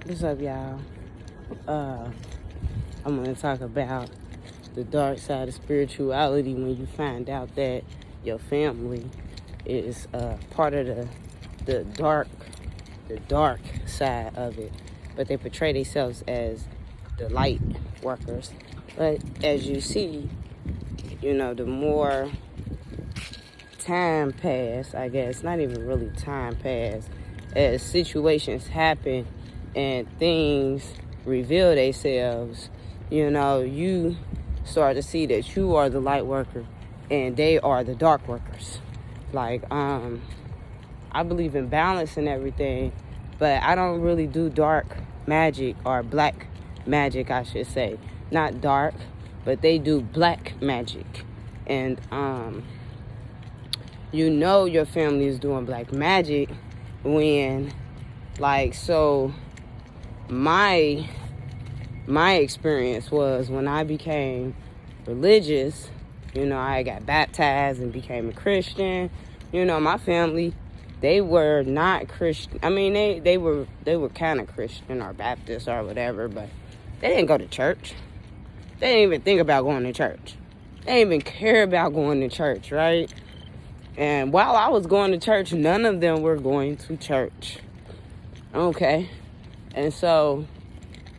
What's up, y'all? I'm going to talk about the dark side of spirituality when you find out that your family is part of the dark side of it, but they portray themselves as the light workers. But as you see, the more time pass, I guess, not even really time pass, as situations happen and things reveal themselves, you start to see that you are the light worker and they are the dark workers. Like, I believe in balance and everything, but I don't really do dark magic or black magic, I should say. Not dark, but they do black magic. And, your family is doing black magic when, my experience was when I became religious, I got baptized and became a Christian. My family, they were not Christian. I mean, they were kind of Christian or Baptist or whatever, but they didn't go to church. They didn't even think about going to church. They didn't even care about going to church, right? And while I was going to church, none of them were going to church. Okay? And so,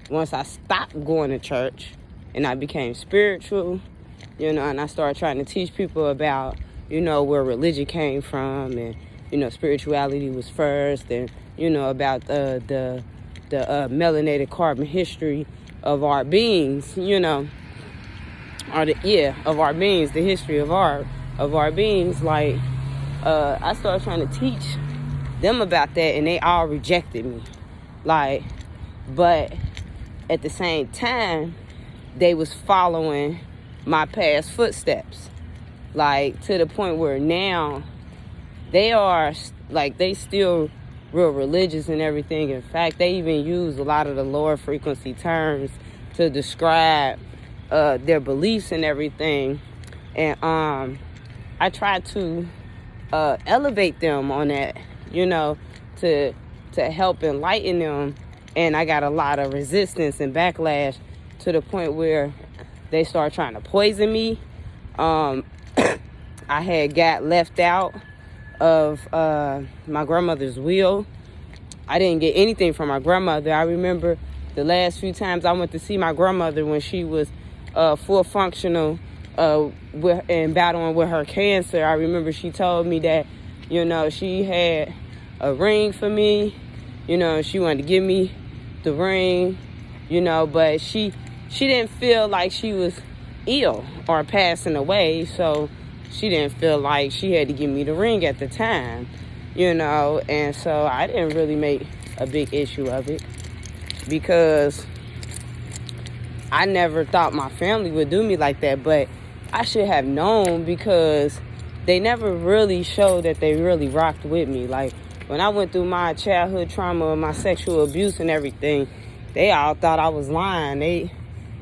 once I stopped going to church and I became spiritual, and I started trying to teach people about, where religion came from and, spirituality was first and, about the melanated carbon history of our beings, of our beings, the history of our beings, I started trying to teach them about that and they all rejected me. But at the same time, they was following my past footsteps. To the point where now they are, they still real religious and everything. In fact, they even use a lot of the lower frequency terms to describe their beliefs and everything. And I try to elevate them on that, to help enlighten them. And I got a lot of resistance and backlash to the point where they started trying to poison me. I had got left out of my grandmother's will. I didn't get anything from my grandmother. I remember the last few times I went to see my grandmother when she was full functional and battling with her cancer. I remember she told me that, she had a ring for me. She wanted to give me the ring, but she didn't feel like she was ill or passing away, so she didn't feel like she had to give me the ring at the time, and so I didn't really make a big issue of it because I never thought my family would do me like that, but I should have known because they never really showed that they really rocked with me. When I went through my childhood trauma, my sexual abuse and everything, they all thought I was lying.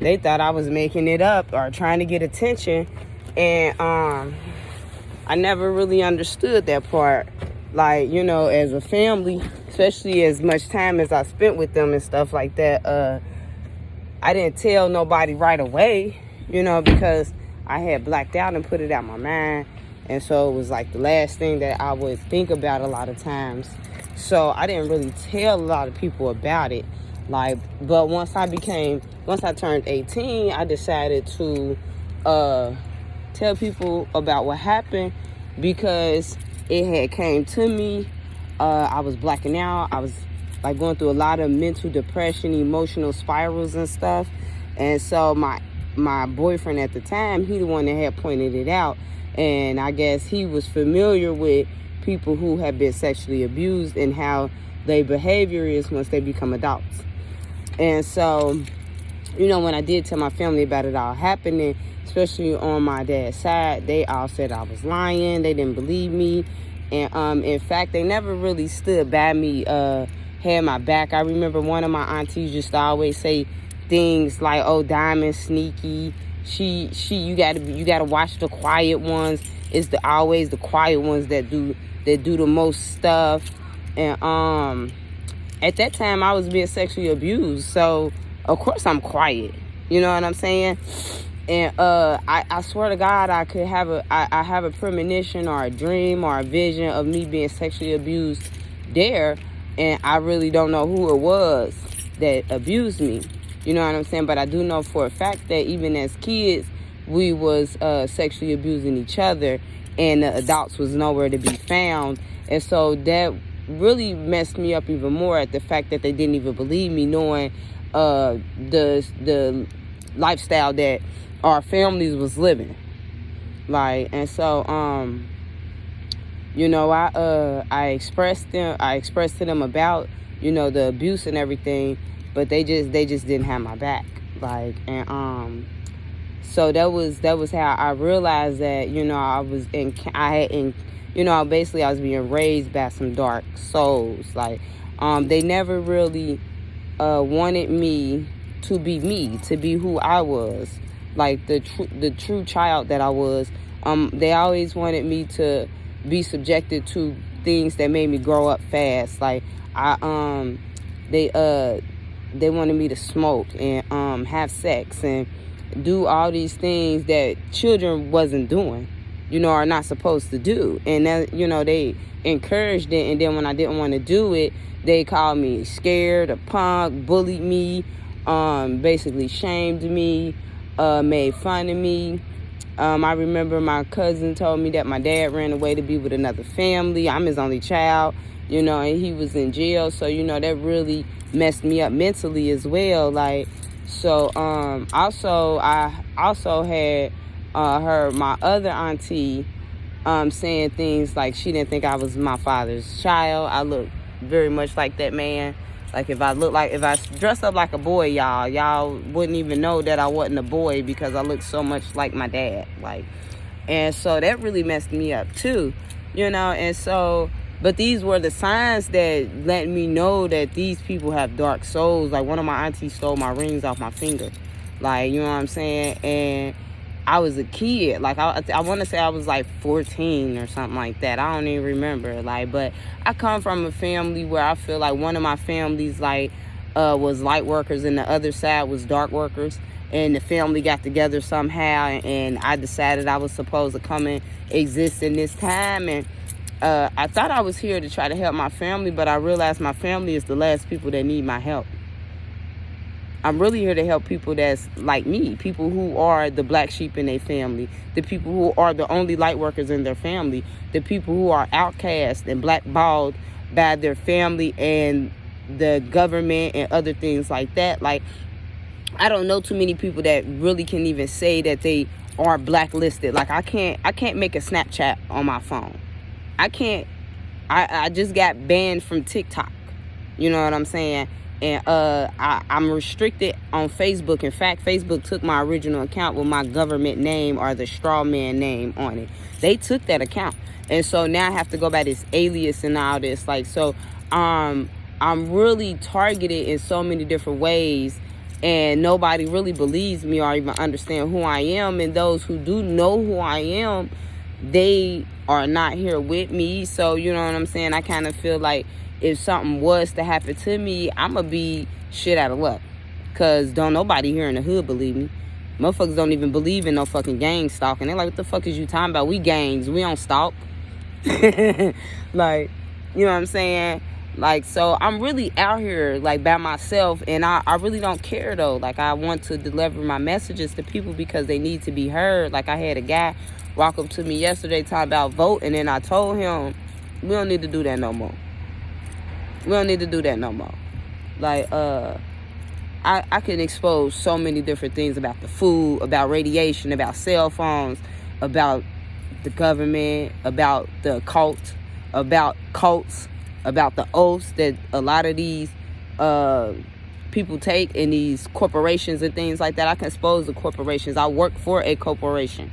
They thought I was making it up or trying to get attention. And I never really understood that part. As a family, especially as much time as I spent with them and stuff like that, I didn't tell nobody right away, because I had blacked out and put it out my mind. And so it was the last thing that I would think about a lot of times. So I didn't really tell a lot of people about it. But once I turned 18, I decided to tell people about what happened because it had came to me. I was blacking out. I was going through a lot of mental depression, emotional spirals and stuff. And so my boyfriend at the time, he the one that had pointed it out. And I guess he was familiar with people who have been sexually abused and how their behavior is once they become adults. And so, when I did tell my family about it all happening, especially on my dad's side, they all said I was lying. They didn't believe me. And in fact, they never really stood by me, had my back. I remember one of my aunties used to always say things like, "Oh, Diamond's sneaky. You gotta watch the quiet ones. It's always the quiet ones that do the most stuff." And at that time I was being sexually abused, so of course I'm quiet. You know what I'm saying? And I swear to God, I could have I have a premonition or a dream or a vision of me being sexually abused there, and I really don't know who it was that abused me. You know what I'm saying? But I do know for a fact that even as kids, we was sexually abusing each other, and the adults was nowhere to be found. And so that really messed me up even more at the fact that they didn't even believe me, knowing the lifestyle that our families was living. Like, and so you know, I expressed to them about, you know, the abuse and everything, but they just didn't have my back. Like, and so that was how I realized that, you know, you know, basically I was being raised by some dark souls. Like, they never really wanted me, to be who I was, like the true child that I was. They always wanted me to be subjected to things that made me grow up fast. Like, they wanted me to smoke and have sex and do all these things that children wasn't doing, you know, are not supposed to do. And that, you know, they encouraged it, and then when I didn't want to do it, they called me scared, a punk, bullied me, basically shamed me, made fun of me. I remember my cousin told me that my dad ran away to be with another family. I'm his only child, you know, and he was in jail. So, you know, that really messed me up mentally as well. Like, so also I also had heard my other auntie saying things like she didn't think I was my father's child. I look very much like that man. Like, if I dressed up like a boy, y'all wouldn't even know that I wasn't a boy, because I looked so much like my dad. Like, and so that really messed me up too, you know. And so, but these were the signs that let me know that these people have dark souls. Like, one of my aunties stole my rings off my finger. Like, you know what I'm saying? And I was a kid. Like, I want to say I was like 14 or something like that. I don't even remember. Like, but I come from a family where I feel like one of my families, like, was light workers, and the other side was dark workers. And the family got together somehow, and I decided I was supposed to come and exist in this time. And I thought I was here to try to help my family, but I realized my family is the last people that need my help. I'm really here to help people that's like me, people who are the black sheep in their family, the people who are the only light workers in their family, the people who are outcast and blackballed by their family and the government and other things like that. Like, I don't know too many people that really can even say that they are blacklisted. Like, I can't make a Snapchat on my phone. I just got banned from TikTok. You know what I'm saying? And I'm restricted on Facebook. In fact, Facebook took my original account with my government name or the straw man name on it. They took that account. And so now I have to go by this alias and all this. Like, so I'm really targeted in so many different ways. And nobody really believes me or even understand who I am. And those who do know who I am, they are not here with me. So, you know what I'm saying? I kind of feel like if something was to happen to me, I'm going to be shit out of luck. Because don't nobody here in the hood believe me. Motherfuckers don't even believe in no fucking gang stalking. They're like, what the fuck is you talking about? We gangs. We don't stalk. Like, you know what I'm saying? Like, so I'm really out here, like, by myself. And I really don't care, though. Like, I want to deliver my messages to people because they need to be heard. Like, I had a guy walk up to me yesterday talking about vote. And then I told him, we don't need to do that no more. We don't need to do that no more. Like, I can expose so many different things about the food, about radiation, about cell phones, about the government, about the occult, about cults, about the oaths that a lot of these people take in these corporations and things like that. I can expose the corporations. I work for a corporation.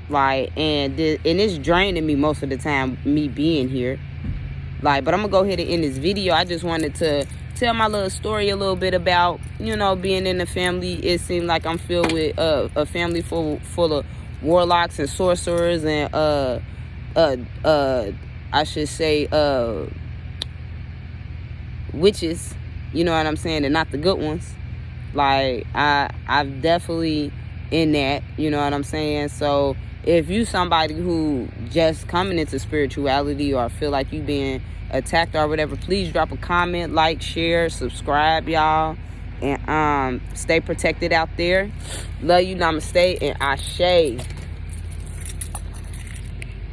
Like, and it's draining me most of the time, me being here. Like, but I'm gonna go ahead and end this video. I just wanted to tell my little story a little bit about, you know, being in the family. It seemed like I'm filled with a family full of warlocks and sorcerers and I should say witches, you know what I'm saying, and not the good ones. Like, I've definitely in that, you know what I'm saying? So if you somebody who just coming into spirituality or feel like you being attacked or whatever, please drop a comment, like, share, subscribe, y'all, and stay protected out there. Love you, namaste, and ashe.